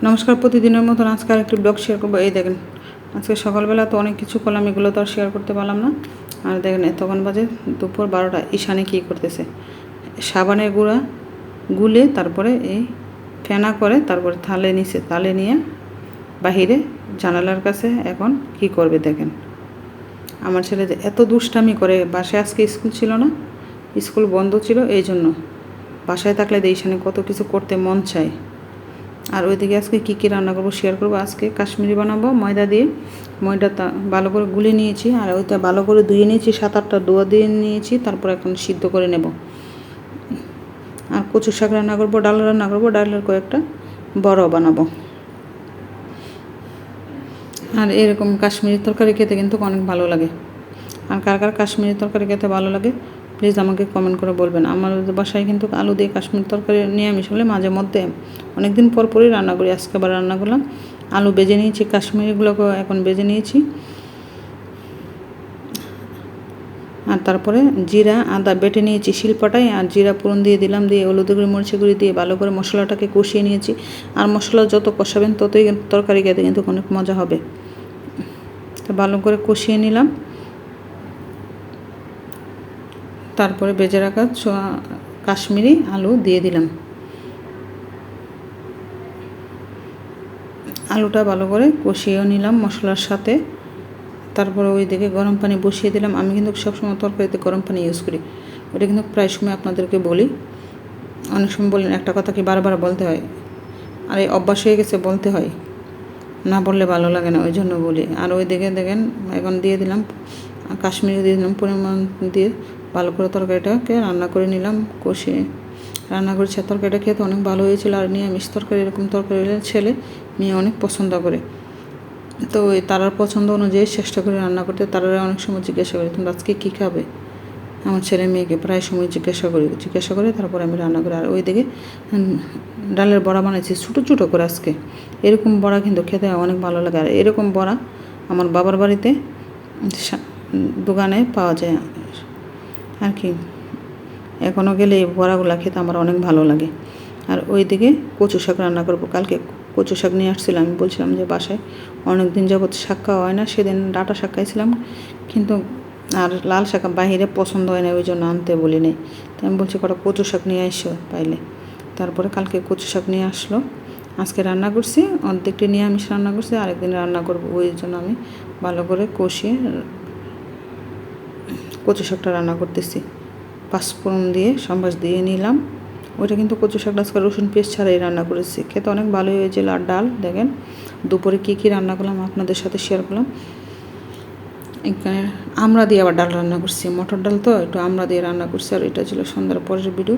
নমস্কার, প্রতিদিনের মতন আজকে আরেকটি ব্লগ শেয়ার করবো। এই দেখেন, আজকে সকালবেলা তো অনেক কিছু করলাম, এগুলো তো আর শেয়ার করতে পারলাম না। আর দেখেন তখন বাজে দুপুর 12টা। ঈশানে কী করতেছে, সাবানের গুঁড়া গুলে তারপরে এই ফেনা করে তারপরে থালে নিয়ে বাহিরে জানালার কাছে এখন কি করবে দেখেন। আমার ছেলে যে এত দুষ্টামি করে, বাসায় আজকে স্কুল ছিল না, স্কুল বন্ধ ছিল, এই জন্য বাসায় থাকলে ঈশানে কত কিছু করতে মন চায়। আর ওইদিকে আজকে কী রান্না করবো শেয়ার করবো। আজকে কাশ্মীরি বানাবো ময়দা দিয়ে। ময়দাটা ভালো করে গুলে নিয়েছি আর ওইটা ভালো করে ধুয়ে নিয়েছি, 7-8টা দোয়া দিয়ে নিয়েছি, তারপর এখন সিদ্ধ করে নেব। আর কচু শাক রান্না করবো, ডাল রান্না করবো, ডালের কয়েকটা বড় বানাবো। আর এরকম কাশ্মীরি তরকারি খেতে কিন্তু অনেক ভালো লাগে। আর কার কার কাশ্মীরি তরকারি খেতে ভালো লাগে প্লিজ আমাকে কমেন্ট করে বলবেন। আমার বাসায় কিন্তু আলু দিয়ে কাশ্মীরি তরকারি নিরামিষ হলে মাঝে মধ্যে অনেক দিন পর পরই রান্না করি। আজকে আবার রান্না করলাম, আলু বেজে নিয়েছি, কাশ্মীরিগুলোকে এখন বেজে নিয়েছি। আর তারপরে জিরা আদা বেটে নিয়েছি শিলপাটায়, আর জিরা ফোড়ন দিয়ে দিলাম, দিয়ে হলুদ গুঁড়ি মরিচের গুঁড়ি দিয়ে ভালো করে মশলাটাকে কষিয়ে নিয়েছি। আর মশলা যত কষাবেন ততই তরকারি খেতে কিন্তু অনেক মজা হবে। তো ভালো করে কষিয়ে নিলাম, তারপরে বেজে রাখা কাশ্মীরি আলু দিয়ে দিলাম। আলুটা ভালো করে কষিয়েও নিলাম মশলার সাথে। তারপরে ওই দিকে গরম পানি বসিয়ে দিলাম। আমি কিন্তু সবসময় তরকারিতে গরম পানি ইউজ করি, ওটা কিন্তু প্রায় সময় আপনাদেরকে বলি। অনেক সময় বলেন একটা কথা কি বারবার বলতে হয়, আর এই অভ্যাস হয়ে গেছে, বলতে হয়, না বললে ভালো লাগে না, ওই জন্য বলি। আর ওই দিকে দেখেন এখন দিয়ে দিলাম কাশ্মীরি দিয়ে দিলাম পরিমাণ দিয়ে, ভালো করে তরকারিটাকে রান্না করে নিলাম, কষিয়ে রান্না করেছি। তরকারিটা খেতে অনেক ভালো হয়েছিল। আর নিরামিষ তরকারি, এরকম তরকারি ছেলে মেয়ে অনেক পছন্দ করে। তো ওই তারার পছন্দ অনুযায়ী চেষ্টা করে রান্না করতে। তারা অনেক সময় জিজ্ঞাসা করি তোমরা আজকে কী খাবে, আমার ছেলে মেয়েকে প্রায় সময় জিজ্ঞাসা করে তারপরে আমি রান্না করি। আর ওই দিকে ডালের বড়া বানাইছি ছোটো ছোটো করে আজকে। এরকম বড়া কিন্তু খেতে অনেক ভালো লাগে। আর এরকম বড়া আমার বাবার বাড়িতে দোকানে পাওয়া যায় আর কি। এখনও গেলে এই বড়াগুলো খেতে আমার অনেক ভালো লাগে। আর ওই দিকে কচু শাক রান্না করবো। কালকে কচু শাক নিয়ে আসছিলাম, আমি বলছিলাম যে বাসায় অনেক দিন যাবত শাক খাওয়া হয় না, সেদিন ডাঁটা শাক খাইছিলাম, কিন্তু আর লাল শাক বাহিরে পছন্দ হয় না, ওই জন্য আনতে বলি নেই। তো আমি বলছি কটা কচু শাক নিয়ে আসো পাইলে। তারপরে কালকে কচু শাক নিয়ে আসলো, আজকে রান্না করছি, অর্ধেকটি নিরামিষ রান্না করছি, আরেকদিন রান্না করবো। ওই জন্য আমি ভালো করে কষিয়ে কচু শাকটা রান্না করতেছি। পাঁচফোড়ন দিয়ে সম্বাস দিয়ে নিলাম। ওইটা কিন্তু কচু শাকটা আজকে রসুন পেস্ট ছাড়াই রান্না করেছি, খেতে অনেক ভালোই হয়েছিল। আর ডাল দেখেন দুপুরে কী রান্না করলাম আপনাদের সাথে শেয়ার করলাম। এখানে আমরা দিয়ে আবার ডাল রান্না করছি, মটর ডাল তো একটু আমরা দিয়ে রান্না করছি। আর এটা ছিল সন্ধ্যার পরের ভিডিও।